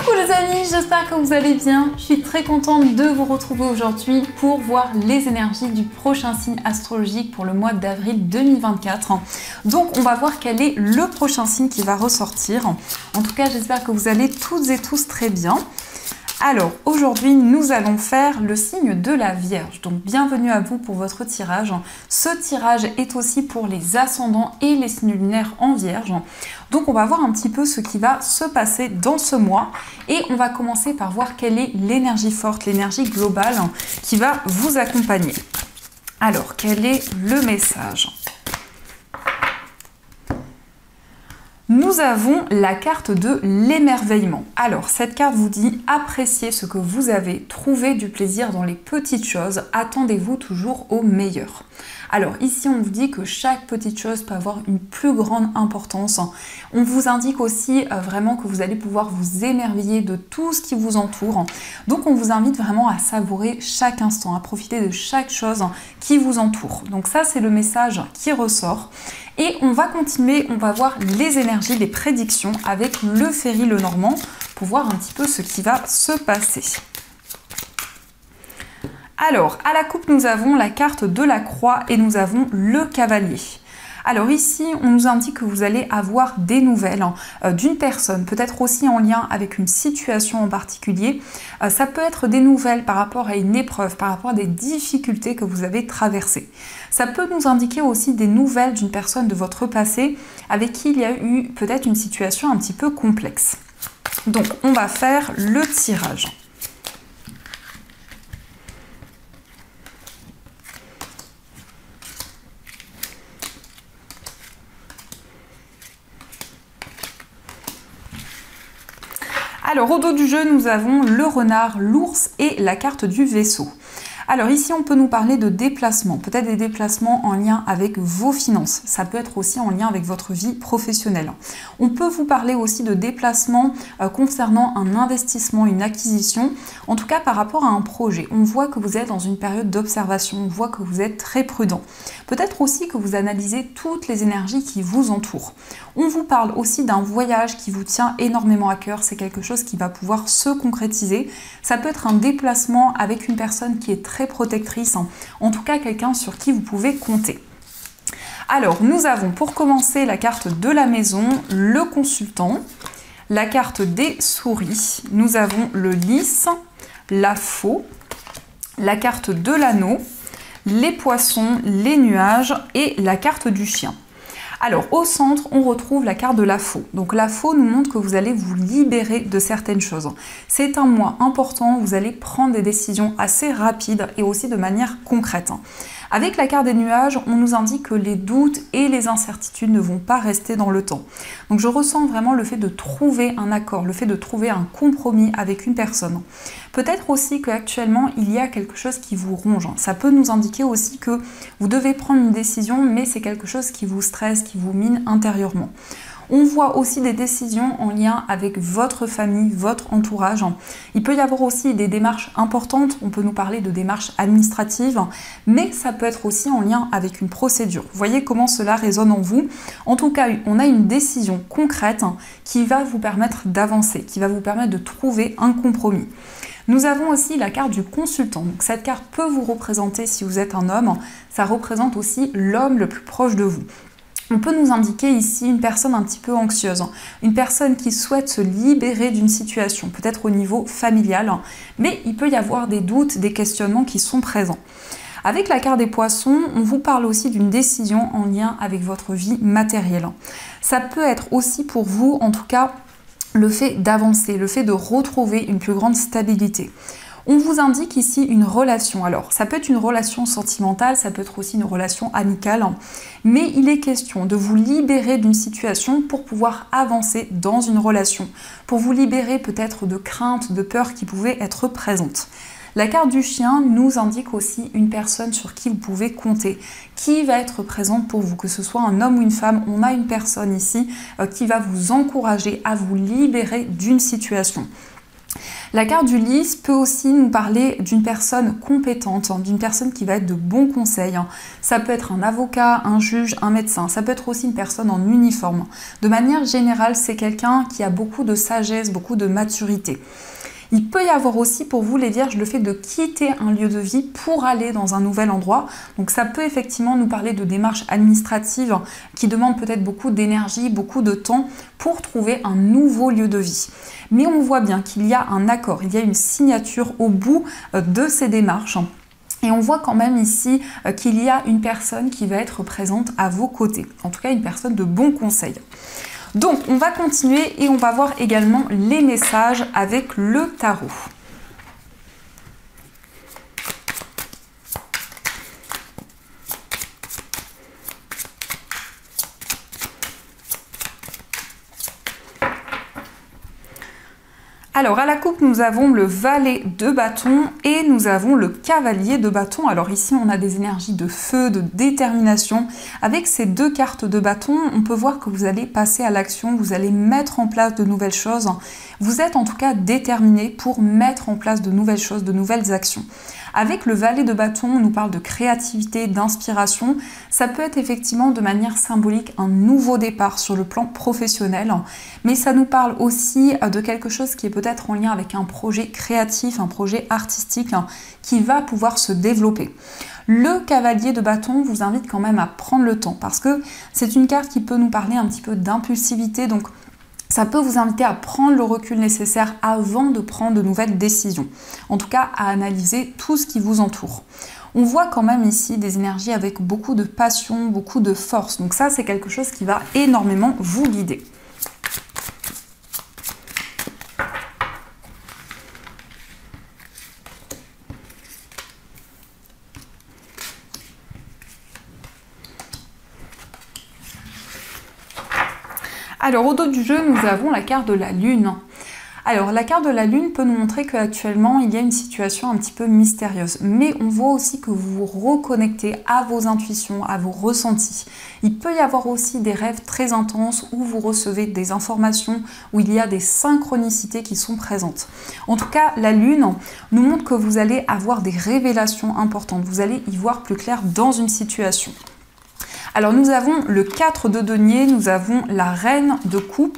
Coucou les amis, j'espère que vous allez bien. Je suis très contente de vous retrouver aujourd'hui pour voir les énergies du prochain signe astrologique pour le mois d'avril 2024. Donc on va voir quel est le prochain signe qui va ressortir. En tout cas, j'espère que vous allez toutes et tous très bien. Alors aujourd'hui nous allons faire le signe de la Vierge, donc bienvenue à vous pour votre tirage. Ce tirage est aussi pour les ascendants et les signes lunaires en Vierge. Donc on va voir un petit peu ce qui va se passer dans ce mois et on va commencer par voir quelle est l'énergie forte, l'énergie globale qui va vous accompagner. Alors quel est le message ? Nous avons la carte de l'émerveillement. Alors, cette carte vous dit « Appréciez ce que vous avez, trouvez du plaisir dans les petites choses, attendez-vous toujours au meilleur ». Alors ici, on vous dit que chaque petite chose peut avoir une plus grande importance. On vous indique aussi vraiment que vous allez pouvoir vous émerveiller de tout ce qui vous entoure. Donc on vous invite vraiment à savourer chaque instant, à profiter de chaque chose qui vous entoure. Donc ça, c'est le message qui ressort. Et on va continuer, on va voir les énergies, les prédictions avec le Ferry Lenormand pour voir un petit peu ce qui va se passer. Alors, à la coupe, nous avons la carte de la croix et nous avons le cavalier. Alors ici, on nous indique que vous allez avoir des nouvelles d'une personne, peut-être aussi en lien avec une situation en particulier. Ça peut être des nouvelles par rapport à une épreuve, par rapport à des difficultés que vous avez traversées. Ça peut nous indiquer aussi des nouvelles d'une personne de votre passé avec qui il y a eu peut-être une situation un petit peu complexe. Donc, on va faire le tirage. Alors au dos du jeu, nous avons le renard, l'ours et la carte du vaisseau. Alors ici, on peut nous parler de déplacements, peut-être des déplacements en lien avec vos finances. Ça peut être aussi en lien avec votre vie professionnelle. On peut vous parler aussi de déplacements concernant un investissement, une acquisition, en tout cas par rapport à un projet. On voit que vous êtes dans une période d'observation, on voit que vous êtes très prudent. Peut-être aussi que vous analysez toutes les énergies qui vous entourent. On vous parle aussi d'un voyage qui vous tient énormément à cœur, c'est quelque chose qui va pouvoir se concrétiser. Ça peut être un déplacement avec une personne qui est très protectrice, en tout cas quelqu'un sur qui vous pouvez compter. Alors, nous avons pour commencer la carte de la maison, le consultant, la carte des souris, nous avons le lys, la faux, la carte de l'anneau, les poissons, les nuages et la carte du chien. Alors au centre, on retrouve la carte de la faux. Donc la faux nous montre que vous allez vous libérer de certaines choses. C'est un mois important, vous allez prendre des décisions assez rapides et aussi de manière concrète. Avec la carte des nuages, on nous indique que les doutes et les incertitudes ne vont pas rester dans le temps. Donc je ressens vraiment le fait de trouver un accord, le fait de trouver un compromis avec une personne. Peut-être aussi qu'actuellement, il y a quelque chose qui vous ronge. Ça peut nous indiquer aussi que vous devez prendre une décision, mais c'est quelque chose qui vous stresse, qui vous mine intérieurement. On voit aussi des décisions en lien avec votre famille, votre entourage. Il peut y avoir aussi des démarches importantes, on peut nous parler de démarches administratives, mais ça peut être aussi en lien avec une procédure. Vous voyez comment cela résonne en vous. En tout cas, on a une décision concrète qui va vous permettre d'avancer, qui va vous permettre de trouver un compromis. Nous avons aussi la carte du consultant. Donc, cette carte peut vous représenter, si vous êtes un homme, ça représente aussi l'homme le plus proche de vous. On peut nous indiquer ici une personne un petit peu anxieuse, une personne qui souhaite se libérer d'une situation, peut-être au niveau familial, mais il peut y avoir des doutes, des questionnements qui sont présents. Avec la carte des poissons, on vous parle aussi d'une décision en lien avec votre vie matérielle. Ça peut être aussi pour vous, en tout cas, le fait d'avancer, le fait de retrouver une plus grande stabilité. On vous indique ici une relation. Alors, ça peut être une relation sentimentale, ça peut être aussi une relation amicale, mais il est question de vous libérer d'une situation pour pouvoir avancer dans une relation, pour vous libérer peut-être de craintes, de peurs qui pouvaient être présentes. La carte du chien nous indique aussi une personne sur qui vous pouvez compter, qui va être présente pour vous, que ce soit un homme ou une femme. On a une personne ici qui va vous encourager à vous libérer d'une situation. La carte du lys peut aussi nous parler d'une personne compétente, d'une personne qui va être de bons conseils. Ça peut être un avocat, un juge, un médecin, ça peut être aussi une personne en uniforme. De manière générale, c'est quelqu'un qui a beaucoup de sagesse, beaucoup de maturité. Il peut y avoir aussi pour vous les Vierges le fait de quitter un lieu de vie pour aller dans un nouvel endroit. Donc ça peut effectivement nous parler de démarches administratives qui demandent peut-être beaucoup d'énergie, beaucoup de temps pour trouver un nouveau lieu de vie. Mais on voit bien qu'il y a un accord, il y a une signature au bout de ces démarches. Et on voit quand même ici qu'il y a une personne qui va être présente à vos côtés. En tout cas, une personne de bons conseils. Donc, on va continuer et on va voir également les messages avec le tarot. Alors, à la coupe, nous avons le valet de bâton et nous avons le cavalier de bâton. Alors ici, on a des énergies de feu, de détermination. Avec ces deux cartes de bâton, on peut voir que vous allez passer à l'action, vous allez mettre en place de nouvelles choses. Vous êtes en tout cas déterminé pour mettre en place de nouvelles choses, de nouvelles actions. Avec le valet de bâton, on nous parle de créativité, d'inspiration. Ça peut être effectivement de manière symbolique un nouveau départ sur le plan professionnel, mais ça nous parle aussi de quelque chose qui est peut-être en lien avec un projet créatif, un projet artistique qui va pouvoir se développer. Le cavalier de bâton vous invite quand même à prendre le temps parce que c'est une carte qui peut nous parler un petit peu d'impulsivité, donc ça peut vous inviter à prendre le recul nécessaire avant de prendre de nouvelles décisions. En tout cas, à analyser tout ce qui vous entoure. On voit quand même ici des énergies avec beaucoup de passion, beaucoup de force. Donc ça, c'est quelque chose qui va énormément vous guider. Alors, au dos du jeu, nous avons la carte de la Lune. Alors, la carte de la Lune peut nous montrer qu'actuellement, il y a une situation un petit peu mystérieuse. Mais on voit aussi que vous vous reconnectez à vos intuitions, à vos ressentis. Il peut y avoir aussi des rêves très intenses où vous recevez des informations, où il y a des synchronicités qui sont présentes. En tout cas, la Lune nous montre que vous allez avoir des révélations importantes. Vous allez y voir plus clair dans une situation. Alors nous avons le 4 de denier, nous avons la reine de coupe,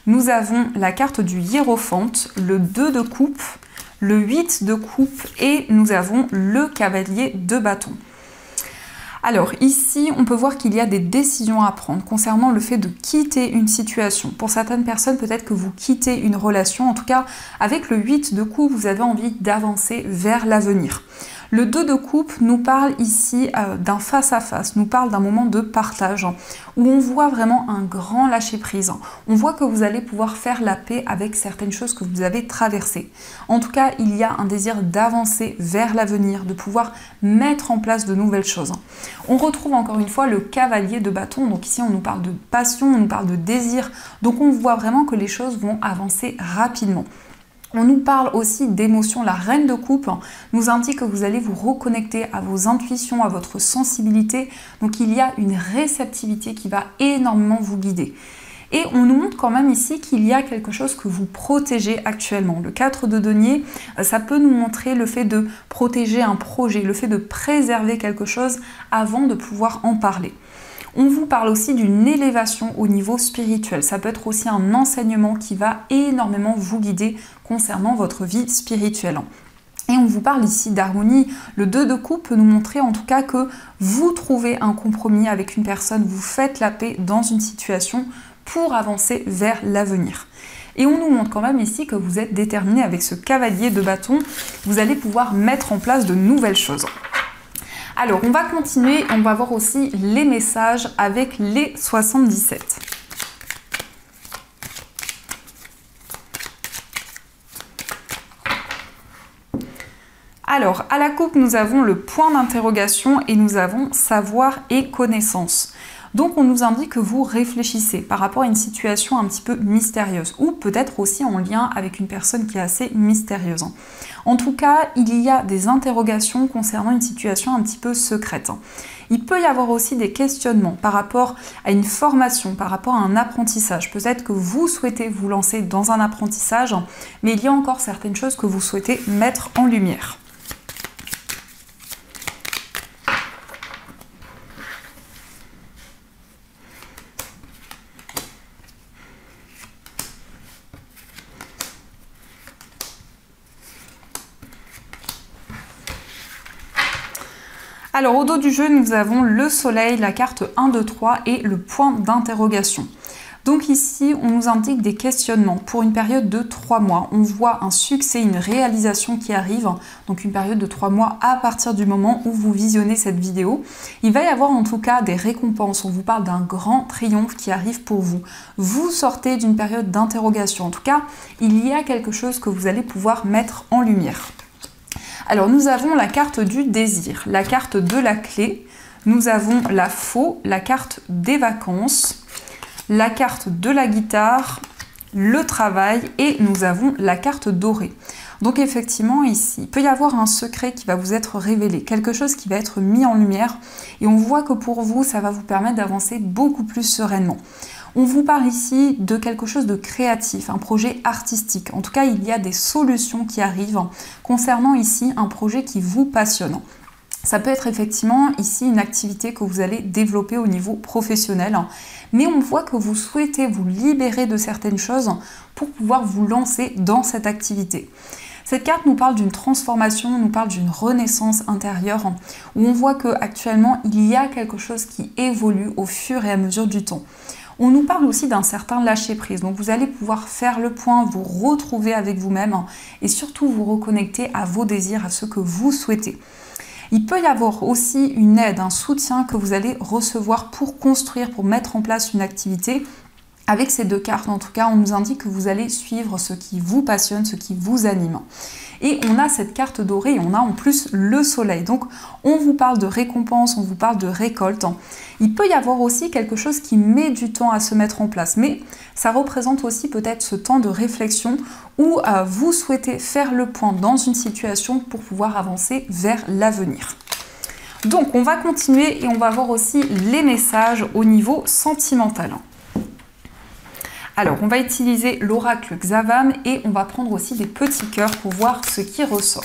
nous avons la carte du hiérophante, le 2 de coupe, le 8 de coupe et nous avons le cavalier de bâton. Alors ici, on peut voir qu'il y a des décisions à prendre concernant le fait de quitter une situation. Pour certaines personnes, peut-être que vous quittez une relation. En tout cas, avec le 8 de coupe, vous avez envie d'avancer vers l'avenir. Le 2 de coupe nous parle ici d'un face-à-face, nous parle d'un moment de partage où on voit vraiment un grand lâcher-prise. On voit que vous allez pouvoir faire la paix avec certaines choses que vous avez traversées. En tout cas, il y a un désir d'avancer vers l'avenir, de pouvoir mettre en place de nouvelles choses. On retrouve encore une fois le cavalier de bâton. Donc ici, on nous parle de passion, on nous parle de désir. Donc on voit vraiment que les choses vont avancer rapidement. On nous parle aussi d'émotions. La reine de coupe nous indique que vous allez vous reconnecter à vos intuitions, à votre sensibilité. Donc il y a une réceptivité qui va énormément vous guider. Et on nous montre quand même ici qu'il y a quelque chose que vous protégez actuellement. Le 4 de denier, ça peut nous montrer le fait de protéger un projet, le fait de préserver quelque chose avant de pouvoir en parler. On vous parle aussi d'une élévation au niveau spirituel. Ça peut être aussi un enseignement qui va énormément vous guider concernant votre vie spirituelle. Et on vous parle ici d'harmonie. Le 2 de coupe peut nous montrer en tout cas que vous trouvez un compromis avec une personne, vous faites la paix dans une situation pour avancer vers l'avenir. Et on nous montre quand même ici que vous êtes déterminé avec ce cavalier de bâton. Vous allez pouvoir mettre en place de nouvelles choses. Alors, on va continuer, on va voir aussi les messages avec les 77. Alors, à la coupe, nous avons le point d'interrogation et nous avons savoir et connaissance. Donc on nous indique que vous réfléchissez par rapport à une situation un petit peu mystérieuse ou peut-être aussi en lien avec une personne qui est assez mystérieuse. En tout cas, il y a des interrogations concernant une situation un petit peu secrète. Il peut y avoir aussi des questionnements par rapport à une formation, par rapport à un apprentissage. Peut-être que vous souhaitez vous lancer dans un apprentissage, mais il y a encore certaines choses que vous souhaitez mettre en lumière. Alors au dos du jeu, nous avons le soleil, la carte 1, 2, 3 et le point d'interrogation. Donc ici, on nous indique des questionnements pour une période de 3 mois. On voit un succès, une réalisation qui arrive, donc une période de 3 mois à partir du moment où vous visionnez cette vidéo. Il va y avoir en tout cas des récompenses. On vous parle d'un grand triomphe qui arrive pour vous. Vous sortez d'une période d'interrogation. En tout cas, il y a quelque chose que vous allez pouvoir mettre en lumière. Alors nous avons la carte du désir, la carte de la clé, nous avons la faux, la carte des vacances, la carte de la guitare, le travail et nous avons la carte dorée. Donc effectivement ici, il peut y avoir un secret qui va vous être révélé, quelque chose qui va être mis en lumière et on voit que pour vous, ça va vous permettre d'avancer beaucoup plus sereinement. On vous parle ici de quelque chose de créatif, un projet artistique. En tout cas, il y a des solutions qui arrivent concernant ici un projet qui vous passionne. Ça peut être effectivement ici une activité que vous allez développer au niveau professionnel, mais on voit que vous souhaitez vous libérer de certaines choses pour pouvoir vous lancer dans cette activité. Cette carte nous parle d'une transformation, nous parle d'une renaissance intérieure, où on voit qu'actuellement, il y a quelque chose qui évolue au fur et à mesure du temps. On nous parle aussi d'un certain lâcher-prise, donc vous allez pouvoir faire le point, vous retrouver avec vous-même et surtout vous reconnecter à vos désirs, à ce que vous souhaitez. Il peut y avoir aussi une aide, un soutien que vous allez recevoir pour construire, pour mettre en place une activité. Avec ces deux cartes, en tout cas, on nous indique que vous allez suivre ce qui vous passionne, ce qui vous anime. Et on a cette carte dorée et on a en plus le soleil. Donc on vous parle de récompense, on vous parle de récolte. Il peut y avoir aussi quelque chose qui met du temps à se mettre en place, mais ça représente aussi peut-être ce temps de réflexion où vous souhaitez faire le point dans une situation pour pouvoir avancer vers l'avenir. Donc on va continuer et on va voir aussi les messages au niveau sentimental. Alors, on va utiliser l'oracle Xavam et on va prendre aussi des petits cœurs pour voir ce qui ressort.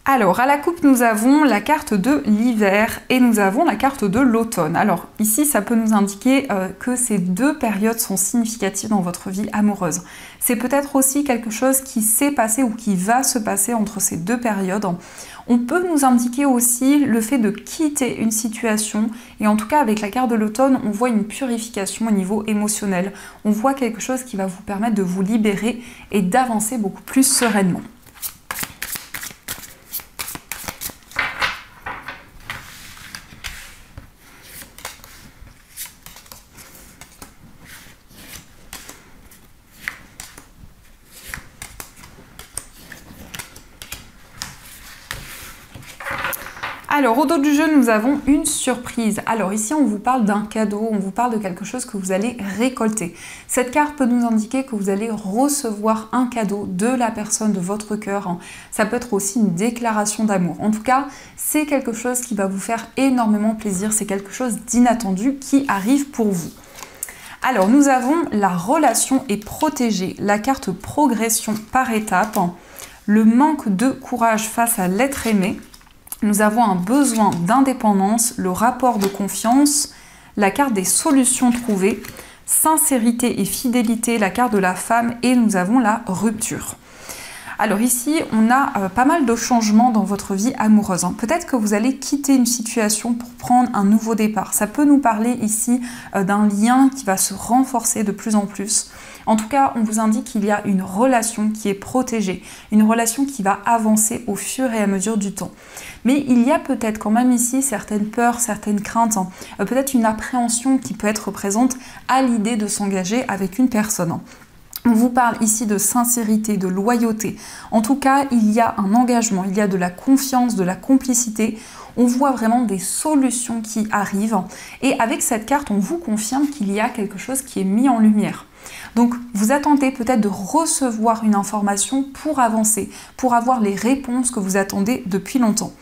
Alors, à la coupe, nous avons la carte de l'hiver et nous avons la carte de l'automne. Alors, ici, ça peut nous indiquer que ces deux périodes sont significatives dans votre vie amoureuse. C'est peut-être aussi quelque chose qui s'est passé ou qui va se passer entre ces deux périodes. On peut nous indiquer aussi le fait de quitter une situation et en tout cas avec la carte de l'automne, on voit une purification au niveau émotionnel. On voit quelque chose qui va vous permettre de vous libérer et d'avancer beaucoup plus sereinement. Alors, au dos du jeu, nous avons une surprise. Alors ici, on vous parle d'un cadeau, on vous parle de quelque chose que vous allez récolter. Cette carte peut nous indiquer que vous allez recevoir un cadeau de la personne de votre cœur. Ça peut être aussi une déclaration d'amour. En tout cas, c'est quelque chose qui va vous faire énormément plaisir. C'est quelque chose d'inattendu qui arrive pour vous. Alors, nous avons la relation est protégée, la carte progression par étapes, le manque de courage face à l'être aimé. Nous avons un besoin d'indépendance, le rapport de confiance, la carte des solutions trouvées, sincérité et fidélité, la carte de la femme et nous avons la rupture. Alors ici, on a pas mal de changements dans votre vie amoureuse. Peut-être que vous allez quitter une situation pour prendre un nouveau départ. Ça peut nous parler ici d'un lien qui va se renforcer de plus en plus. En tout cas, on vous indique qu'il y a une relation qui est protégée, une relation qui va avancer au fur et à mesure du temps. Mais il y a peut-être quand même ici certaines peurs, certaines craintes, peut-être une appréhension qui peut être présente à l'idée de s'engager avec une personne. On vous parle ici de sincérité, de loyauté. En tout cas, il y a un engagement, il y a de la confiance, de la complicité. On voit vraiment des solutions qui arrivent. Et avec cette carte, on vous confirme qu'il y a quelque chose qui est mis en lumière. Donc, vous attendez peut-être de recevoir une information pour avancer, pour avoir les réponses que vous attendez depuis longtemps.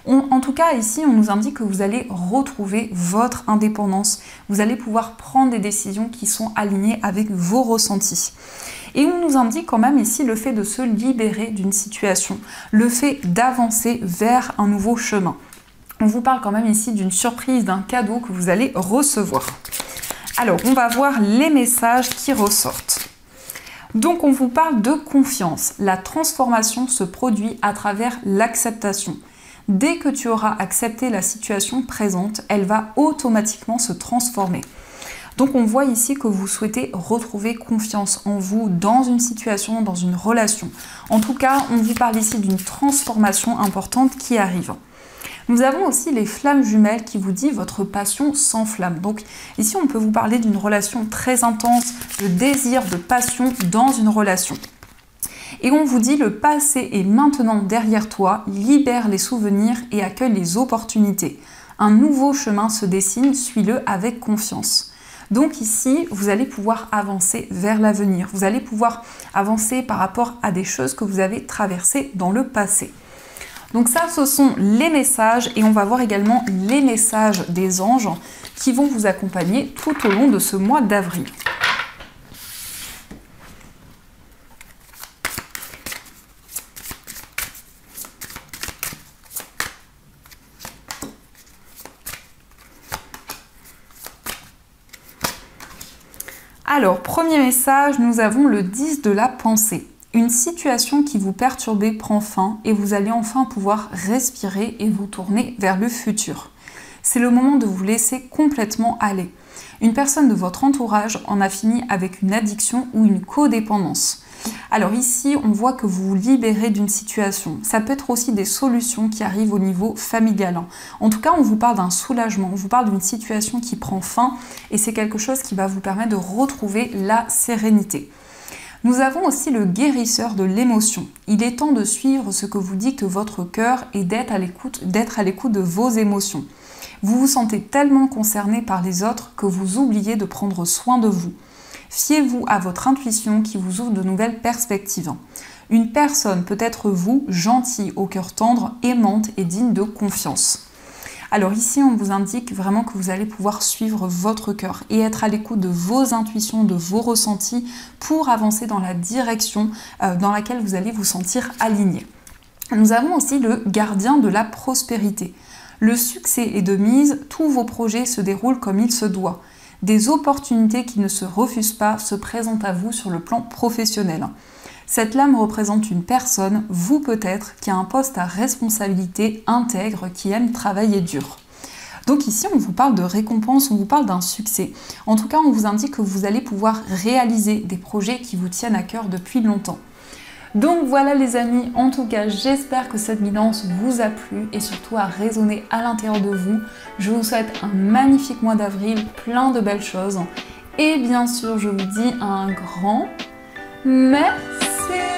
En tout cas, ici, on nous indique que vous allez retrouver votre indépendance. Vous allez pouvoir prendre des décisions qui sont alignées avec vos ressentis. Et on nous indique quand même ici le fait de se libérer d'une situation, le fait d'avancer vers un nouveau chemin. On vous parle quand même ici d'une surprise, d'un cadeau que vous allez recevoir. Alors, on va voir les messages qui ressortent. Donc, on vous parle de confiance. La transformation se produit à travers l'acceptation. Dès que tu auras accepté la situation présente, elle va automatiquement se transformer. Donc on voit ici que vous souhaitez retrouver confiance en vous dans une situation, dans une relation. En tout cas, on vous parle ici d'une transformation importante qui arrive. Nous avons aussi les flammes jumelles qui vous dit votre passion s'enflamme. Donc ici, on peut vous parler d'une relation très intense, de désir, de passion dans une relation. Et on vous dit le passé est maintenant derrière toi, libère les souvenirs et accueille les opportunités. Un nouveau chemin se dessine, suis-le avec confiance. Donc ici, vous allez pouvoir avancer vers l'avenir. Vous allez pouvoir avancer par rapport à des choses que vous avez traversées dans le passé. Donc ça, ce sont les messages et on va voir également les messages des anges qui vont vous accompagner tout au long de ce mois d'avril. Alors, premier message, nous avons le 10 de la pensée. Une situation qui vous perturbait prend fin et vous allez enfin pouvoir respirer et vous tourner vers le futur. C'est le moment de vous laisser complètement aller. Une personne de votre entourage en a fini avec une addiction ou une codépendance. Alors ici, on voit que vous vous libérez d'une situation. Ça peut être aussi des solutions qui arrivent au niveau familial. En tout cas, on vous parle d'un soulagement, on vous parle d'une situation qui prend fin et c'est quelque chose qui va vous permettre de retrouver la sérénité. Nous avons aussi le guérisseur de l'émotion. Il est temps de suivre ce que vous dicte votre cœur et d'être à l'écoute de vos émotions. Vous vous sentez tellement concerné par les autres que vous oubliez de prendre soin de vous. Fiez-vous à votre intuition qui vous ouvre de nouvelles perspectives. Une personne peut être vous, gentille, au cœur tendre, aimante et digne de confiance. Alors ici, on vous indique vraiment que vous allez pouvoir suivre votre cœur et être à l'écoute de vos intuitions, de vos ressentis pour avancer dans la direction dans laquelle vous allez vous sentir aligné. Nous avons aussi le gardien de la prospérité. Le succès est de mise, tous vos projets se déroulent comme il se doit. Des opportunités qui ne se refusent pas se présentent à vous sur le plan professionnel. Cette lame représente une personne, vous peut-être, qui a un poste à responsabilité intègre, qui aime travailler dur. Donc ici, on vous parle de récompense, on vous parle d'un succès. En tout cas, on vous indique que vous allez pouvoir réaliser des projets qui vous tiennent à cœur depuis longtemps. Donc voilà les amis, en tout cas j'espère que cette guidance vous a plu et surtout a résonné à l'intérieur de vous. Je vous souhaite un magnifique mois d'avril, plein de belles choses. Et bien sûr je vous dis un grand merci.